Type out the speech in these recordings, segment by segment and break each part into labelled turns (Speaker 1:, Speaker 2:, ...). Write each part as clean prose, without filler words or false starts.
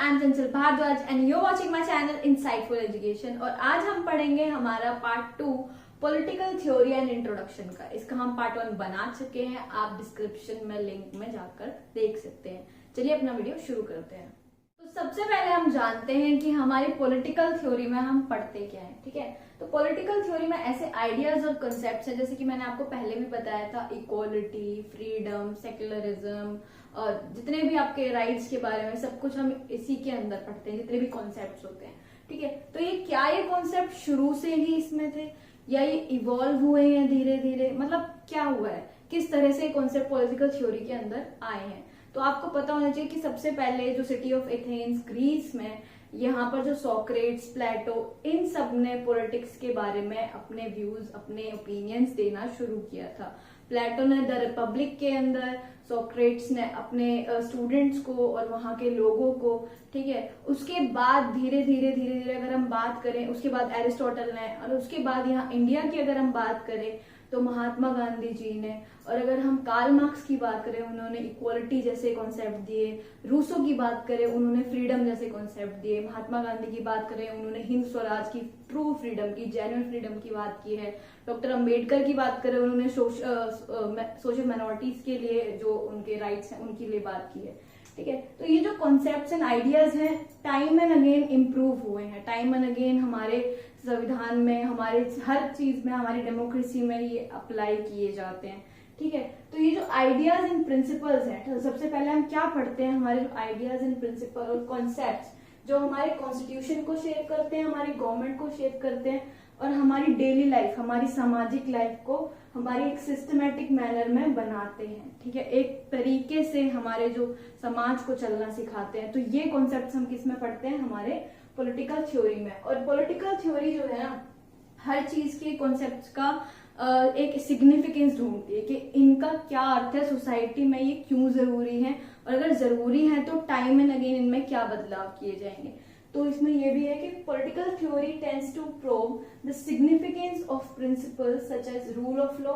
Speaker 1: I am Chanchal Bhardwaj and you watching my channel insightful education. और आज हम पढ़ेंगे हमारा part 2 political theory and introduction का। इसका हम पार्ट 1 बना चुके हैं, आप डिस्क्रिप्शन में लिंक में जाकर देख सकते हैं। चलिए अपना वीडियो शुरू करते हैं। तो सबसे पहले हम जानते हैं कि हमारी पॉलिटिकल थ्योरी में हम पढ़ते क्या है। ठीक है, तो पॉलिटिकल थ्योरी में ऐसे आइडियाज और कंसेप्ट हैं, जैसे कि मैंने आपको पहले भी बताया था, इक्वालिटी, फ्रीडम, सेक्युलरिज्म और जितने भी आपके राइट्स के बारे में सब कुछ हम इसी के अंदर पढ़ते हैं, जितने भी कॉन्सेप्ट्स होते हैं। ठीक है, तो ये कॉन्सेप्ट शुरू से ही इसमें थे या ये इवॉल्व हुए हैं धीरे धीरे, मतलब क्या हुआ है, किस तरह से कॉन्सेप्ट पॉलिटिकल थ्योरी के अंदर आए हैं। तो आपको पता होना चाहिए कि सबसे पहले जो सिटी ऑफ एथेंस ग्रीस में, यहाँ पर जो सोक्रेट्स, प्लेटो, इन सब ने पॉलिटिक्स के बारे में अपने व्यूज, अपने ओपिनियंस देना शुरू किया था। प्लेटो ने द रिपब्लिक के अंदर, सोक्रेट्स ने अपने स्टूडेंट्स को और वहां के लोगों को, ठीक है। उसके बाद धीरे धीरे अगर हम बात करें, उसके बाद एरिस्टोटल ने, और उसके बाद यहाँ इंडिया की अगर हम बात करें तो महात्मा गांधी जी ने, और अगर हम कार्ल मार्क्स की बात करें उन्होंने इक्वालिटी जैसे कॉन्सेप्ट दिए, रूसो की बात करें उन्होंने फ्रीडम जैसे कॉन्सेप्ट दिए, महात्मा गांधी की बात करें उन्होंने हिंद स्वराज की, ट्रू फ्रीडम की, जेन्युइन फ्रीडम की बात की है। डॉक्टर अंबेडकर की बात करें उन्होंने सोशल माइनॉरिटीज के लिए जो उनके राइट्स हैं उनके लिए बात की है। ठीक है, तो ये जो कॉन्सेप्ट्स एंड आइडियाज हैं टाइम एंड अगेन इम्प्रूव हुए हैं, टाइम एंड अगेन हमारे संविधान में, हमारे हर चीज में, हमारी डेमोक्रेसी में ये अप्लाई किए जाते हैं। ठीक है, तो ये जो आइडियाज एंड प्रिंसिपल्स हैं, तो सबसे पहले हम क्या पढ़ते हैं, हमारे आइडियाज एंड प्रिंसिपल और कॉन्सेप्ट्स जो हमारे कॉन्स्टिट्यूशन को शेप करते हैं, हमारी गवर्नमेंट को शेप करते हैं और हमारी डेली लाइफ, हमारी सामाजिक लाइफ को हमारी एक सिस्टमेटिक मैनर में बनाते हैं। ठीक है, एक तरीके से हमारे जो समाज को चलना सिखाते हैं। तो ये कॉन्सेप्ट्स हम किस में पढ़ते हैं, हमारे पॉलिटिकल थ्योरी में। और पॉलिटिकल थ्योरी जो है ना, हर चीज के कॉन्सेप्ट्स का एक सिग्निफिकेंस ढूंढती है कि इनका क्या अर्थ है सोसाइटी में, ये क्यों जरूरी है, और अगर जरूरी है तो टाइम एंड अगेन इनमें क्या बदलाव किए जाएंगे। तो इसमें यह भी है कि political theory tends to probe the significance of principles such as rule of law.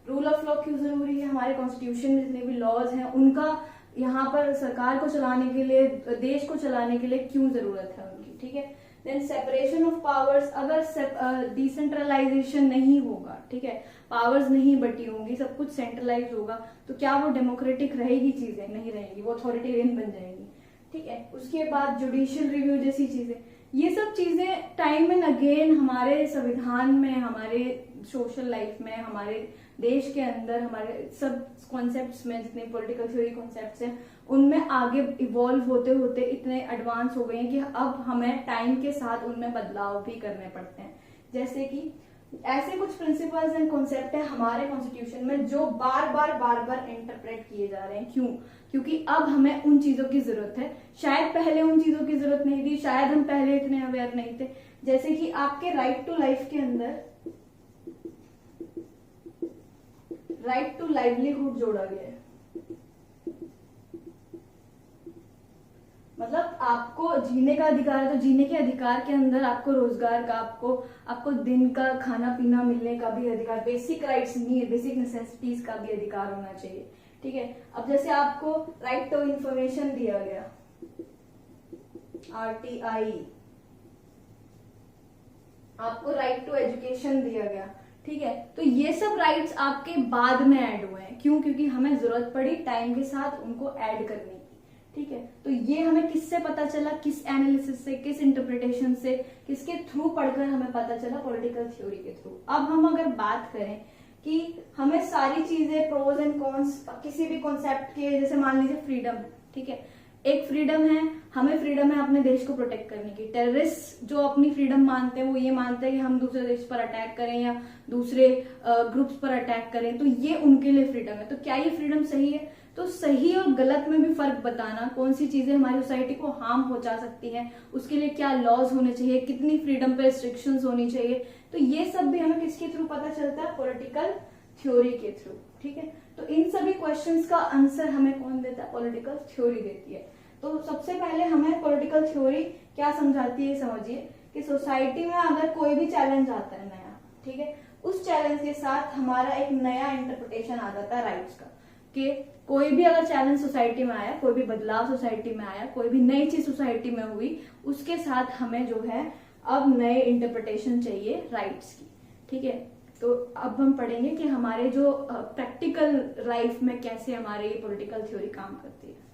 Speaker 1: Rule of law क्यों जरूरी है, हमारे कॉन्स्टिट्यूशन में जितने भी लॉज हैं उनका यहाँ पर सरकार को चलाने के लिए, देश को चलाने के लिए क्यों जरूरत है उनकी। ठीक है, देन सेपरेशन ऑफ पावर्स, अगर डिसेंट्रलाइजेशन नहीं होगा, ठीक है, पावर्स नहीं बटी होंगी, सब कुछ सेंट्रलाइज होगा, तो क्या वो डेमोक्रेटिक रहेगी, चीजें नहीं रहेगी, वो अथॉरिटेरियन बन जाएगी। ठीक है, उसके बाद जुडिशियल रिव्यू जैसी चीजें, ये सब चीजें टाइम एंड अगेन हमारे संविधान में, हमारे सोशल लाइफ में, हमारे देश के अंदर, हमारे सब कॉन्सेप्ट्स में, जितने पॉलिटिकल थ्योरी कॉन्सेप्ट्स हैं उनमें आगे इवॉल्व होते होते इतने एडवांस हो गए हैं कि अब हमें टाइम के साथ उनमें बदलाव भी करने पड़ते हैं। जैसे कि ऐसे कुछ प्रिंसिपल्स एंड कॉन्सेप्ट है हमारे कॉन्स्टिट्यूशन में जो बार बार इंटरप्रेट किए जा रहे हैं। क्यों? क्योंकि अब हमें उन चीजों की जरूरत है, शायद पहले उन चीजों की जरूरत नहीं थी, शायद हम पहले इतने अवेयर नहीं थे। जैसे कि आपके राइट टू लाइफ के अंदर राइट टू लाइवलीहुड जोड़ा गया है, मतलब आपको जीने का अधिकार है, तो जीने के अधिकार के अंदर आपको रोजगार का, आपको दिन का खाना पीना मिलने का भी अधिकार, basic rights, need, basic necessities का भी अधिकार होना चाहिए। ठीक है, अब जैसे आपको राइट टू इंफॉर्मेशन दिया गया, RTI, आपको राइट टू एजुकेशन दिया गया। ठीक है, तो ये सब राइट्स आपके बाद में ऐड हुए हैं। क्यों? क्योंकि हमें जरूरत पड़ी टाइम के साथ उनको ऐड करने की। ठीक है, तो ये हमें किससे पता चला, किस एनालिसिस से, किस इंटरप्रिटेशन से, किसके थ्रू पढ़कर हमें पता चला, पॉलिटिकल थ्योरी के थ्रू। अब हम अगर बात करें कि हमें सारी चीजें, प्रोज एंड कॉन्स किसी भी कॉन्सेप्ट के, जैसे मान लीजिए फ्रीडम, ठीक है, एक फ्रीडम है, हमें फ्रीडम है अपने देश को प्रोटेक्ट करने की। टेररिस्ट जो अपनी फ्रीडम मानते हैं वो ये मानते हैं कि हम दूसरे देश पर अटैक करें या दूसरे ग्रुप्स पर अटैक करें, तो ये उनके लिए फ्रीडम है। तो क्या ये फ्रीडम सही है? तो सही और गलत में भी फर्क बताना, कौन सी चीजें हमारी सोसाइटी को हार्म पहुंचा सकती हैं, उसके लिए क्या लॉज होने चाहिए, कितनी फ्रीडम पे रिस्ट्रिक्शंस होनी चाहिए, तो ये सब भी हमें किसके थ्रू पता चलता है, पॉलिटिकल थ्योरी के थ्रू। ठीक है, तो इन सभी क्वेश्चंस का आंसर हमें कौन देता है, पॉलिटिकल थ्योरी देती है। तो सबसे पहले हमें पॉलिटिकल थ्योरी क्या समझाती है, समझिए कि सोसाइटी में अगर कोई भी चैलेंज आता है नया, ठीक है, उस चैलेंज के साथ हमारा एक नया इंटरप्रिटेशन आ जाता है राइट्स का, कि कोई भी अगर चैलेंज सोसाइटी में आया, कोई भी बदलाव सोसाइटी में आया, कोई भी नई चीज सोसाइटी में हुई, उसके साथ हमें जो है अब नए इंटरप्रिटेशन चाहिए राइट्स की। ठीक है, तो अब हम पढ़ेंगे कि हमारे जो प्रैक्टिकल लाइफ में कैसे हमारे ये पॉलिटिकल थ्योरी काम करती है।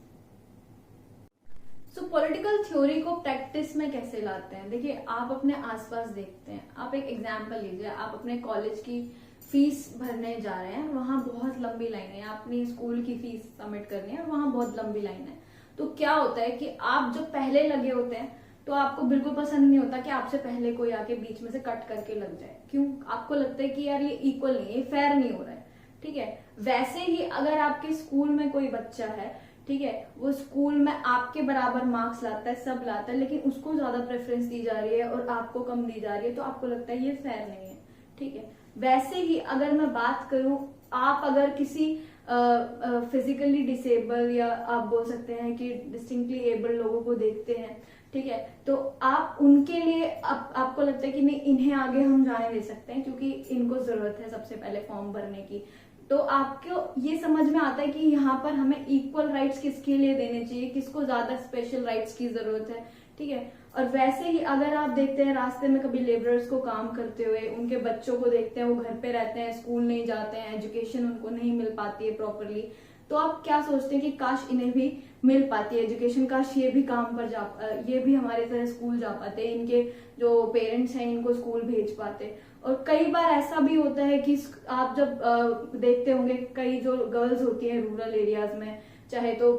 Speaker 1: सो पॉलिटिकल थ्योरी को प्रैक्टिस में कैसे लाते हैं? देखिए, आप अपने आसपास देखते हैं, आप एक एग्जाम्पल लीजिए, आप अपने कॉलेज की फीस भरने जा रहे हैं, वहां बहुत लंबी लाइन है, अपनी स्कूल की फीस सबमिट करनी है, वहां बहुत लंबी लाइन है। तो क्या होता है कि आप जब पहले लगे होते हैं तो आपको बिल्कुल पसंद नहीं होता कि आपसे पहले कोई आके बीच में से कट करके लग जाए। क्यों? आपको लगता है कि यार ये इक्वल नहीं है, ये फेयर नहीं हो रहा है। ठीक है, वैसे ही अगर आपके स्कूल में कोई बच्चा है, ठीक है, वो स्कूल में आपके बराबर मार्क्स लाता है, सब लाता है, लेकिन उसको ज्यादा प्रेफरेंस दी जा रही है और आपको कम दी जा रही है, तो आपको लगता है ये फेयर नहीं है। ठीक है, वैसे ही अगर मैं बात करूं, आप अगर किसी फिजिकली डिसेबल या आप बोल सकते हैं कि डिस्टिंक्टली एबल लोगों को देखते हैं, ठीक है, तो आप उनके लिए आपको लगता है कि नहीं, इन्हें आगे हम जाने दे सकते हैं क्योंकि इनको जरूरत है सबसे पहले फॉर्म भरने की। तो आपको ये समझ में आता है कि यहाँ पर हमें इक्वल राइट्स किसके लिए देने चाहिए, किसको ज्यादा स्पेशल राइट्स की जरूरत है। ठीक है, और वैसे ही अगर आप देखते हैं रास्ते में कभी लेबरर्स को काम करते हुए, उनके बच्चों को देखते हैं, वो घर पे रहते हैं, स्कूल नहीं जाते हैं, एजुकेशन उनको नहीं मिल पाती है प्रॉपरली, तो आप क्या सोचते हैं कि काश इन्हें भी मिल पाती है एजुकेशन, काश ये भी काम पर ये भी हमारे तरह स्कूल जा पाते, इनके जो पेरेंट्स हैं इनको स्कूल भेज पाते। और कई बार ऐसा भी होता है कि आप जब देखते होंगे कई जो गर्ल्स होती हैं रूरल एरियाज में, चाहे तो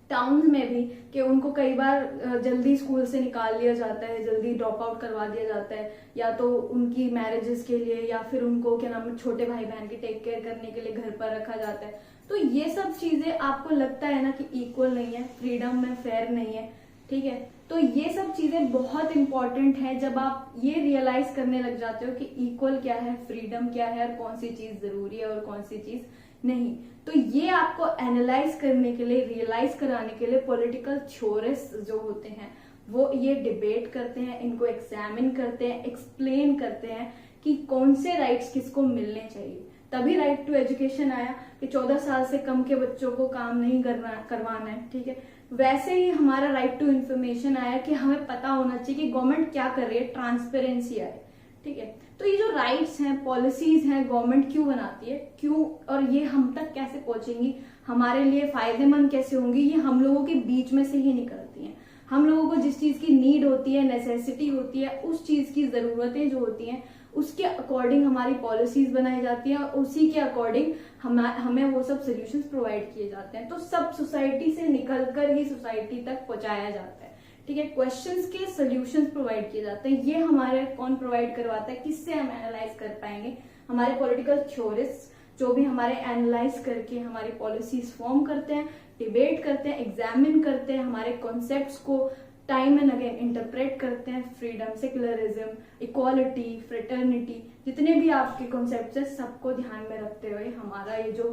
Speaker 1: टाउन में भी, कि उनको कई बार जल्दी स्कूल से निकाल लिया जाता है, जल्दी ड्रॉप आउट करवा दिया जाता है, या तो उनकी मैरिजेस के लिए, या फिर उनको क्या नाम है छोटे भाई बहन की टेक केयर करने के लिए घर पर रखा जाता है। तो ये सब चीजें आपको लगता है ना कि इक्वल नहीं है, फ्रीडम में फेयर नहीं है। ठीक है, तो ये सब चीजें बहुत इंपॉर्टेंट है जब आप ये रियलाइज करने लग जाते हो कि इक्वल क्या है, फ्रीडम क्या है, और कौन सी चीज जरूरी है और कौन सी चीज नहीं। तो ये आपको एनालाइज करने के लिए, रियलाइज कराने के लिए पॉलिटिकल थ्योरिस्ट जो होते हैं वो ये डिबेट करते हैं, इनको एग्जामिन करते हैं, एक्सप्लेन करते हैं कि कौन से राइट्स किसको मिलने चाहिए। तभी राइट टू एजुकेशन आया कि 14 साल से कम के बच्चों को काम नहीं करवाना है। ठीक है, वैसे ही हमारा राइट टू इन्फॉर्मेशन आया कि हमें पता होना चाहिए कि गवर्नमेंट क्या कर रही है, ट्रांसपेरेंसी आए। ठीक है, तो ये जो राइट्स हैं, पॉलिसीज हैं, गवर्नमेंट क्यों बनाती है, क्यों, और ये हम तक कैसे पहुंचेंगी, हमारे लिए फायदेमंद कैसे होंगी, ये हम लोगों के बीच में से ही निकलती हैं। हम लोगों को जिस चीज की नीड होती है, नेसेसिटी होती है, उस चीज की जरूरतें जो होती हैं उसके अकॉर्डिंग हमारी पॉलिसीज बनाई जाती हैं, और उसी के अकॉर्डिंग हमें वो सब सोल्यूशंस प्रोवाइड किए जाते हैं। तो सब सोसाइटी से निकलकर ही सोसाइटी तक पहुंचाया जाता है। ठीक है, क्वेश्चंस के सोल्यूशंस प्रोवाइड किए जाते हैं। ये हमारे कौन प्रोवाइड करवाता है, किससे हम एनालाइज कर पाएंगे? हमारे पॉलिटिकल थ्योरिस्ट जो भी हमारे एनालाइज करके हमारी पॉलिसीज फॉर्म करते हैं, डिबेट करते हैं, एग्जामिन करते हैं, हमारे कॉन्सेप्ट्स को टाइम एंड अगेन इंटरप्रेट करते हैं। फ्रीडम, सेक्युलरिज्म, इक्वालिटी, फ्रेटर्निटी, जितने भी आपके कॉन्सेप्ट्स हैं सबको ध्यान में रखते हुए हमारा ये जो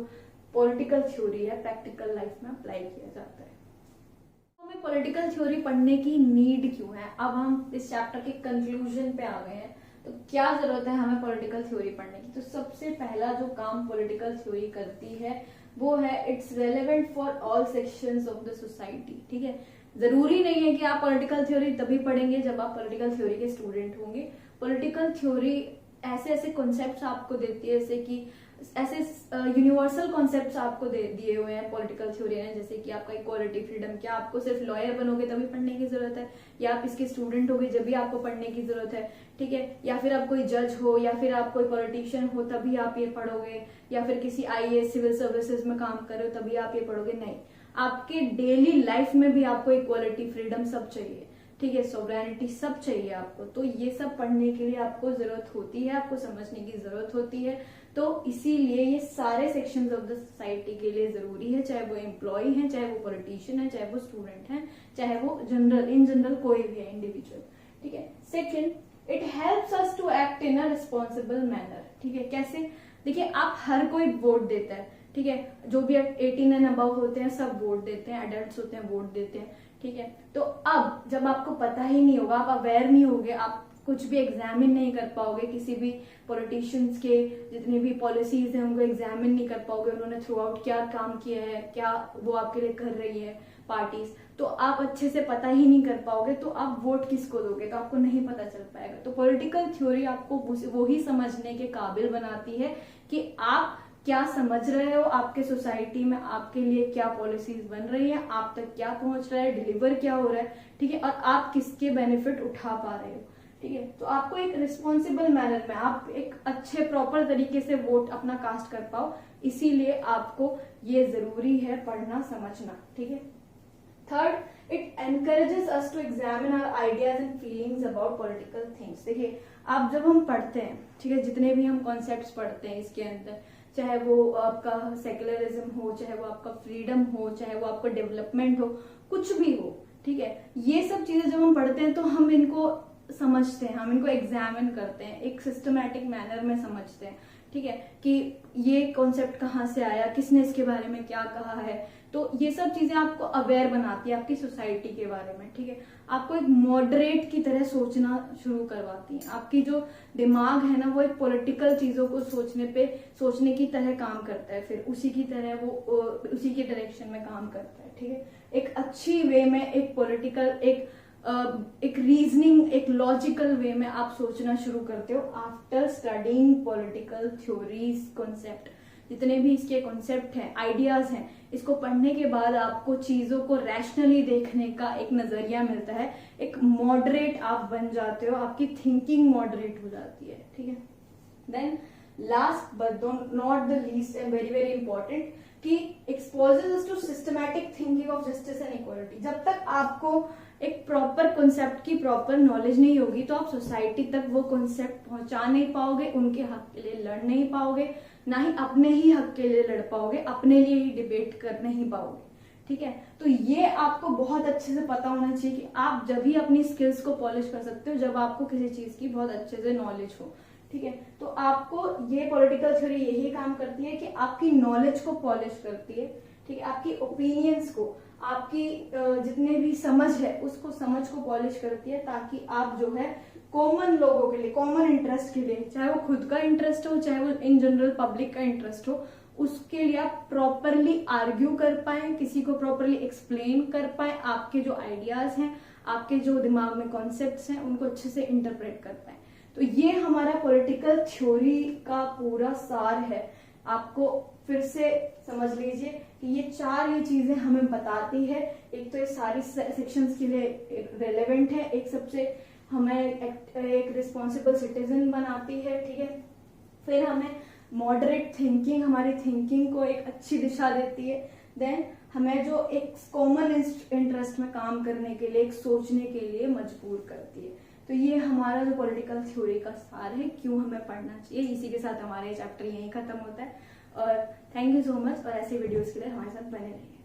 Speaker 1: पॉलिटिकल थ्योरी है प्रैक्टिकल लाइफ में अप्लाई किया जाता है। हमें पॉलिटिकल थ्योरी पढ़ने की नीड क्यों है? अब हम इस चैप्टर के कंक्लूजन पे आ गए हैं, तो क्या जरूरत है हमें पॉलिटिकल थ्योरी पढ़ने की? तो सबसे पहला जो काम पॉलिटिकल थ्योरी करती है वो है it's relevant for all sections of the society. ठीक है, जरूरी नहीं है कि आप पॉलिटिकल थ्योरी तभी पढ़ेंगे जब आप पॉलिटिकल थ्योरी के स्टूडेंट होंगे। पॉलिटिकल थ्योरी ऐसे ऐसे कॉन्सेप्ट्स आपको देती है, जैसे कि ऐसे यूनिवर्सल कॉन्सेप्ट्स आपको दिए हुए हैं पॉलिटिकल थ्योरी ने, जैसे कि आपका इक्वालिटी, फ्रीडम। क्या आपको सिर्फ लॉयर बनोगे तभी पढ़ने की जरूरत है, या आप इसके स्टूडेंट होगे जब भी आपको पढ़ने की जरूरत है? ठीक है, या फिर आप कोई जज हो, या फिर आप कोई पॉलिटिशियन हो तभी आप ये पढ़ोगे, या फिर किसी IAS सिविल सर्विसेज में काम कर रहे हो तभी आप ये पढ़ोगे? नहीं, आपके डेली लाइफ में भी आपको इक्वालिटी, फ्रीडम सब चाहिए। ठीक है, सोवरेनिटी सब चाहिए आपको। तो ये सब पढ़ने के लिए आपको जरूरत होती है, आपको समझने की जरूरत होती है। तो इसीलिए ये सारे सेक्शंस ऑफ द सोसाइटी के लिए जरूरी है, चाहे वो एम्प्लॉय है, चाहे वो पॉलिटिशियन है, चाहे वो स्टूडेंट है, चाहे वो इन जनरल कोई भी है, इंडिविजुअल। ठीक है, second, it helps us to act in a responsible manner. ठीक है, कैसे? देखिए, आप हर कोई वोट देता है। ठीक है, जो भी 18 एंड अबव होते हैं सब वोट देते हैं, एडल्ट्स होते हैं वोट देते हैं। ठीक है, तो अब जब आपको पता ही नहीं होगा, आप अवेयर नहीं होगे, आप कुछ भी एग्जामिन नहीं कर पाओगे, किसी भी पॉलिटिशियंस के जितनी भी पॉलिसीज हैं उनको एग्जामिन नहीं कर पाओगे, उन्होंने थ्रू आउट क्या काम किया है, क्या वो आपके लिए कर रही है पार्टीज, तो आप अच्छे से पता ही नहीं कर पाओगे, तो आप वोट किसको दोगे, तो आपको नहीं पता चल पाएगा। तो पॉलिटिकल थ्योरी आपको वो ही समझने के काबिल बनाती है कि आप क्या समझ रहे हो, आपके सोसाइटी में आपके लिए क्या पॉलिसीज बन रही है, आप तक क्या पहुंच रहा है, डिलीवर क्या हो रहा है, ठीक है, और आप किसके बेनिफिट उठा पा रहे हो, ठीक है। तो आपको एक रिस्पॉन्सिबल मैनर में आप एक अच्छे प्रॉपर तरीके से वोट अपना कास्ट कर पाओ, इसीलिए आपको ये जरूरी है पढ़ना समझना, ठीक है। Third, it encourages us to examine our ideas and feelings about political things. देखिए, आप जब हम पढ़ते हैं, ठीक है, जितने भी हम कॉन्सेप्ट्स पढ़ते हैं इसके अंदर, चाहे वो आपका सेक्युलरिज्म हो, चाहे वो आपका फ्रीडम हो, चाहे वो आपका डेवलपमेंट हो, कुछ भी हो, ठीक है, ये सब चीजें जब हम पढ़ते हैं तो हम इनको समझते हैं, हम इनको एग्जामिन करते हैं, एक सिस्टमैटिक मैनर में समझते हैं, ठीक है, कि ये कॉन्सेप्ट कहाँ से आया, किसने इसके बारे में क्या कहा है। तो ये सब चीजें आपको अवेयर बनाती है आपकी सोसाइटी के बारे में, ठीक है, आपको एक मॉडरेट की तरह सोचना शुरू करवाती है। आपकी जो दिमाग है ना, वो एक पॉलिटिकल चीजों को सोचने की तरह काम करता है, फिर उसी की तरह वो उसी के डायरेक्शन में काम करता है, ठीक है। एक अच्छी वे में, एक पॉलिटिकल, एक रीजनिंग, एक लॉजिकल वे में आप सोचना शुरू करते हो after studying political theories concept. जितने भी इसके कॉन्सेप्ट हैं, आइडियाज हैं, इसको पढ़ने के बाद आपको चीजों को रैशनली देखने का एक नजरिया मिलता है, एक मॉडरेट आप बन जाते हो, आपकी थिंकिंग मॉडरेट हो जाती है, ठीक है। Then last but not the least and very very important, कि exposes us to systematic thinking of justice and equality. जब तक आपको एक प्रॉपर कॉन्सेप्ट की प्रॉपर नॉलेज नहीं होगी, तो आप सोसाइटी तक वो कॉन्सेप्ट पहुंचा नहीं पाओगे, उनके हक के लिए लड़ नहीं पाओगे, ना ही अपने ही हक के लिए लड़ पाओगे, अपने लिए ही डिबेट कर नहीं पाओगे, ठीक है। तो ये आपको बहुत अच्छे से पता होना चाहिए कि आप जब भी अपनी स्किल्स को पॉलिश कर सकते हो जब आपको किसी चीज की बहुत अच्छे से नॉलेज हो, ठीक है। तो आपको ये पॉलिटिकल थ्योरी यही काम करती है कि आपकी नॉलेज को पॉलिश करती है, ठीक है, आपकी ओपिनियंस को, आपकी जितने भी समझ है उसको समझ को पॉलिश करती है, ताकि आप जो है कॉमन लोगों के लिए, कॉमन इंटरेस्ट के लिए, चाहे वो खुद का इंटरेस्ट हो, चाहे वो इन जनरल पब्लिक का इंटरेस्ट हो, उसके लिए आप प्रॉपरली आर्ग्यू कर पाए, किसी को प्रॉपरली एक्सप्लेन कर पाए, आपके जो आइडियाज हैं, आपके जो दिमाग में कॉन्सेप्ट्स हैं, उनको अच्छे से इंटरप्रेट कर पाए। तो ये हमारा पॉलिटिकल थ्योरी का पूरा सार है। आपको फिर से समझ लीजिए कि ये चीजें हमें बताती है, एक तो ये सारी सेक्शंस के लिए रेलेवेंट है, एक सबसे हमें एक रिस्पॉन्सिबल सिटीजन बनाती है, ठीक है, फिर हमें मॉडरेट थिंकिंग, हमारी थिंकिंग को एक अच्छी दिशा देती है, देन हमें जो एक कॉमन इंटरेस्ट में काम करने के लिए, एक सोचने के लिए मजबूर करती है। तो ये हमारा जो पॉलिटिकल थ्योरी का सार है, क्यों हमें पढ़ना चाहिए। इसी के साथ हमारे चैप्टर यहीं खत्म होता है, और थैंक यू सो मच, और ऐसे वीडियोस के लिए हमारे साथ बने रहिए।